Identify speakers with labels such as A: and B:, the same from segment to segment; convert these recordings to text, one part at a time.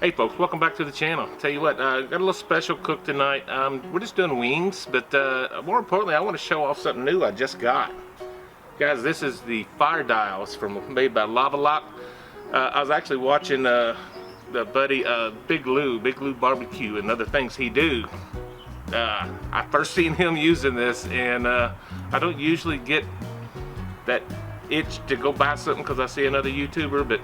A: Hey folks, welcome back to the channel. Tell you what, got a little special cook tonight. We're just doing wings, but more importantly, I want to show off something new I just got. Guys, this is the FireDials made by LavaLock. I was actually watching the buddy Big Lou Barbecue and other things he do. I first seen him using this, and I don't usually get that itch to go buy something because I see another YouTuber, but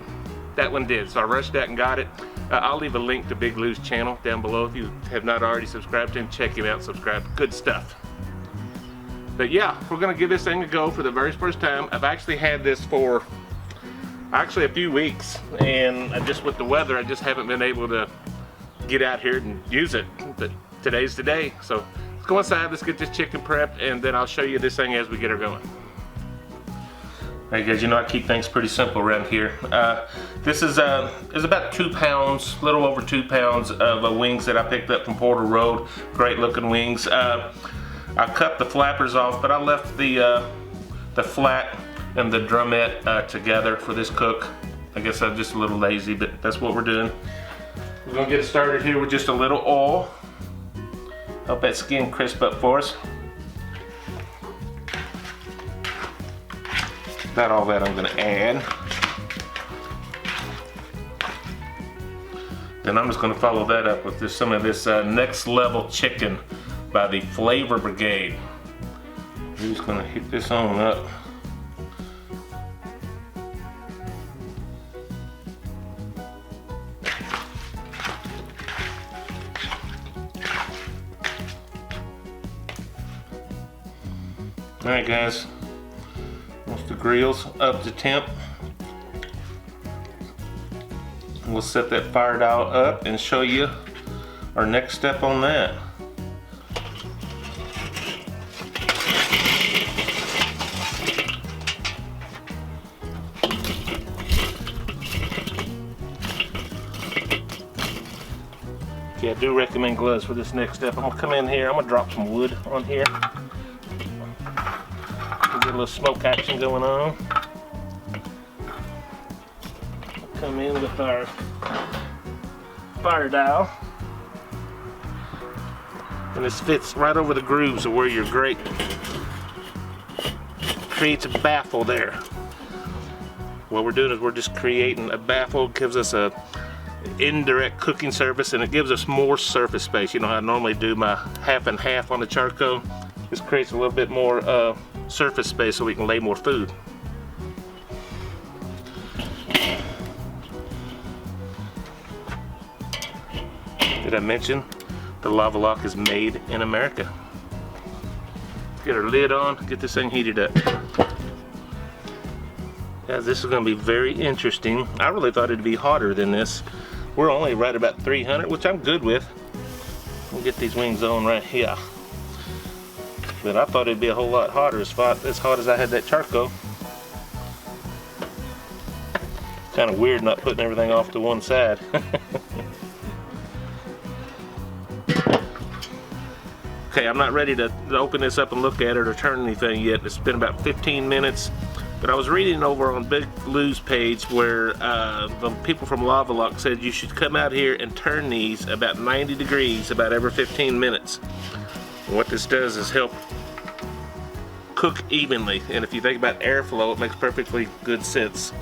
A: that one did, so I rushed out and got it. I'll leave a link to Big Lou's channel down below. If you have not already subscribed to him, check him out, subscribe, good stuff. But yeah, we're gonna give this thing a go for the very first time. I've actually had this for a few weeks, and with the weather, I just haven't been able to get out here and use it, but today's the day. So let's go inside, let's get this chicken prepped, and then I'll show you this thing as we get her going. Alright guys, you know I keep things pretty simple around here. This is about 2 pounds, a little over 2 pounds of wings that I picked up from Porter Road. Great looking wings. I cut the flappers off, but I left the flat and the drumette together for this cook. I guess I'm just a little lazy, but that's what we're doing. We're gonna get it started here with just a little oil. Help that skin crisp up for us. About all that I'm going to add. Then I'm just going to follow that up with some of this Next Level Chicken by the Flavor Brigade. We're just going to hit this on up. Alright guys. Once the grill's up to temp, we'll set that FireDial up and show you our next step on that. Okay, I do recommend gloves for this next step. I'm gonna come in here, I'm gonna drop some wood on here. Get a little smoke action going on. Come in with our FireDial, and this fits right over the grooves of where your grate creates a baffle there. What we're doing is we're just creating a baffle. It gives us a indirect cooking surface, and it gives us more surface space. You know how I normally do my half and half on the charcoal. This creates a little bit more surface space so we can lay more food. Did I mention the LavaLock is made in America? Let's get our lid on, get this thing heated up. Guys, this is going to be very interesting. I really thought it'd be hotter than this. We're only right about 300, which I'm good with. We'll get these wings on right here. But I thought it'd be a whole lot hotter, as hot as I had that charcoal. Kind of weird not putting everything off to one side. Okay, I'm not ready to open this up and look at it or turn anything yet. It's been about 15 minutes. But I was reading over on Big Lou's page where the people from LavaLock said you should come out here and turn these about 90 degrees about every 15 minutes. And what this does is help cook evenly, and if you think about airflow, it makes perfectly good sense.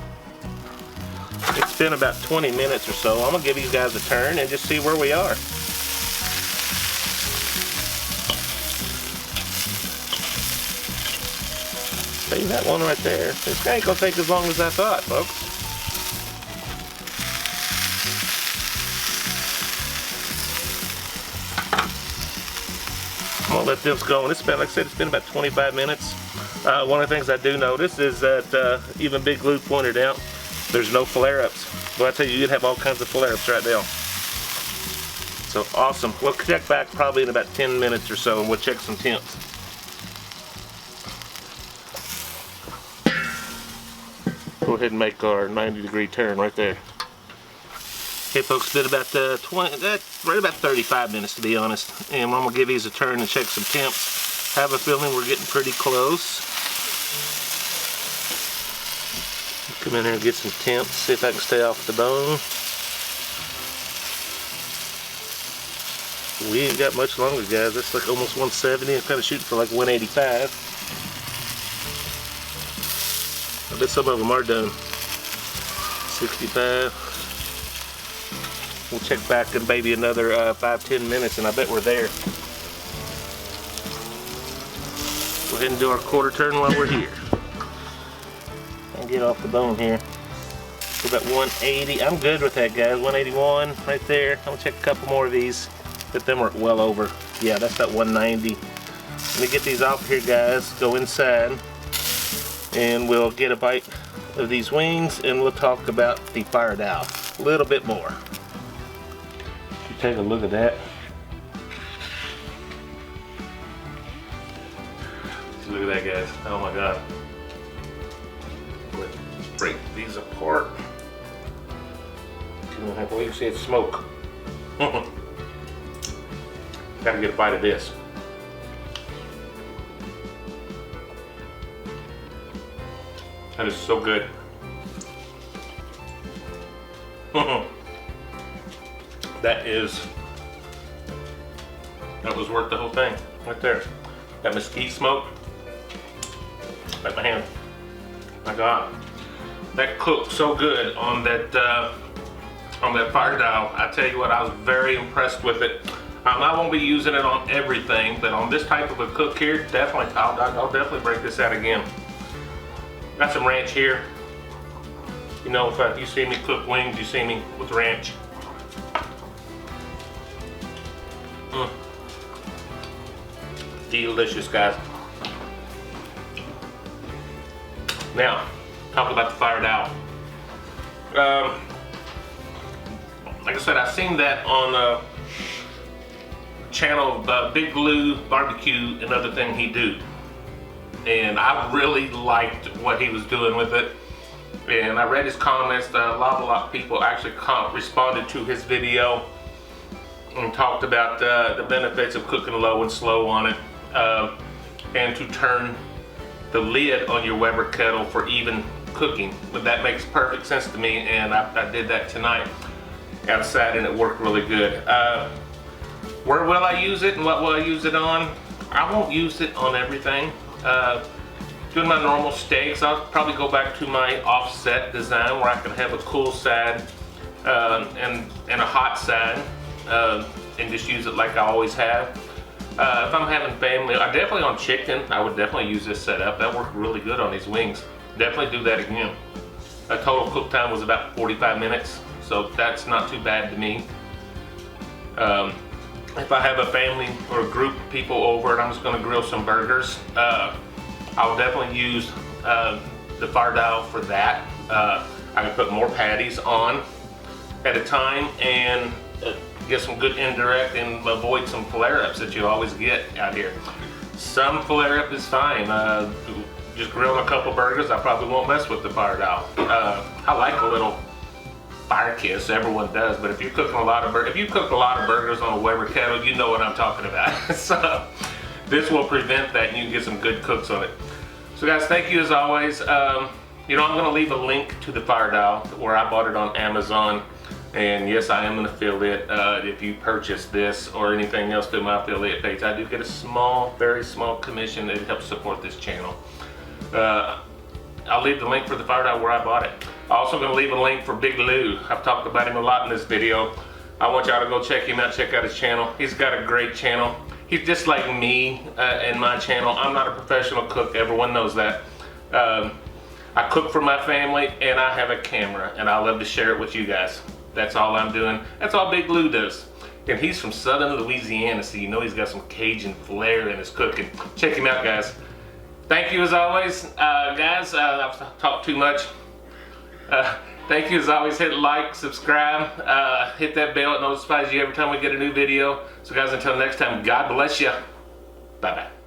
A: It's been about 20 minutes or so. I'm gonna give you guys a turn and just see where we are. See that one right there? This ain't gonna take as long as I thought, folks. I'm gonna let this go, and it's been, like I said, it's been about 25 minutes. One of the things I do notice is that even Big Lou pointed out there's no flare-ups. Well, I tell you, you'd have all kinds of flare-ups right now. So awesome. We'll check back probably in about 10 minutes or so, and we'll check some temps. Go ahead and make our 90-degree turn right there. Okay folks, did about right about 35 minutes to be honest, and I'm gonna give these a turn and check some temps. Have a feeling we're getting pretty close. Come in here and get some temps, see if I can stay off the bone. We ain't got much longer, guys. That's like almost 170. I'm kind of shooting for like 185. I bet some of them are done. 65. We'll check back in maybe another 5-10 minutes, and I bet we're there. Go ahead and do our quarter turn while we're here. And get off the bone here. We're about 180. I'm good with that, guys. 181 right there. I'm gonna check a couple more of these. But then we're well over. Yeah, that's that 190. Let me get these off here, guys. Go inside, and we'll get a bite of these wings, and we'll talk about the FireDial a little bit more. You take a look at that. Look at that, guys. Oh my God. Let's break these apart. Well, you can see it's smoke. Gotta get a bite of this. That is so good. That was worth the whole thing right there. That mesquite smoke. Like my hand. My God, that cooked so good on that FireDial. I tell you what, I was very impressed with it. I won't be using it on everything, but on this type of a cook here, definitely, I'll definitely break this out again. Got some ranch here. You know, if you see me cook wings, you see me with ranch. Delicious, guys. Now, talk about the FireDial. Like I said, I've seen that on channel Big Blue Barbecue, another thing he do. And I really liked what he was doing with it. And I read his comments. The LavaLock people actually responded to his video and talked about the benefits of cooking low and slow on it, and to turn the lid on your Weber kettle for even cooking. But that makes perfect sense to me, and I did that tonight outside, and it worked really good. Where will I use it and what will I use it on? I won't use it on everything. Doing my normal steaks, I'll probably go back to my offset design where I can have a cool side and a hot side, and just use it like I always have. If I'm having family, definitely on chicken, I would definitely use this setup. That worked really good on these wings. Definitely do that again. A total cook time was about 45 minutes, so that's not too bad to me. If I have a family or a group of people over and I'm just going to grill some burgers, I'll definitely use the FireDial for that. I can put more patties on at a time and get some good indirect and avoid some flare-ups that you always get out here. Some flare-up is fine. Just grilling a couple burgers, I probably won't mess with the FireDial. I like a little fire kiss, everyone does, but if you're cooking a lot of burgers on a Weber kettle, you know what I'm talking about. So this will prevent that, and you can get some good cooks on it. So guys, thank you as always. You know, I'm going to leave a link to the FireDial where I bought it on Amazon. And yes, I am an affiliate. If you purchase this or anything else through my affiliate page, I do get a small, very small commission that helps support this channel. I'll leave the link for the FireDial where I bought it. I'm also going to leave a link for Big Lou. I've talked about him a lot in this video. I want y'all to go check him out, check out his channel. He's got a great channel. He's just like me and my channel. I'm not a professional cook, everyone knows that. I cook for my family and I have a camera and I love to share it with you guys. That's all I'm doing. That's all Big Lou does. And he's from southern Louisiana, so you know he's got some Cajun flair in his cooking. Check him out, guys. Thank you as always, guys. I've talked too much. Thank you as always. Hit like, subscribe, hit that bell. It notifies you every time we get a new video. So guys, until next time, God bless you. Bye-bye.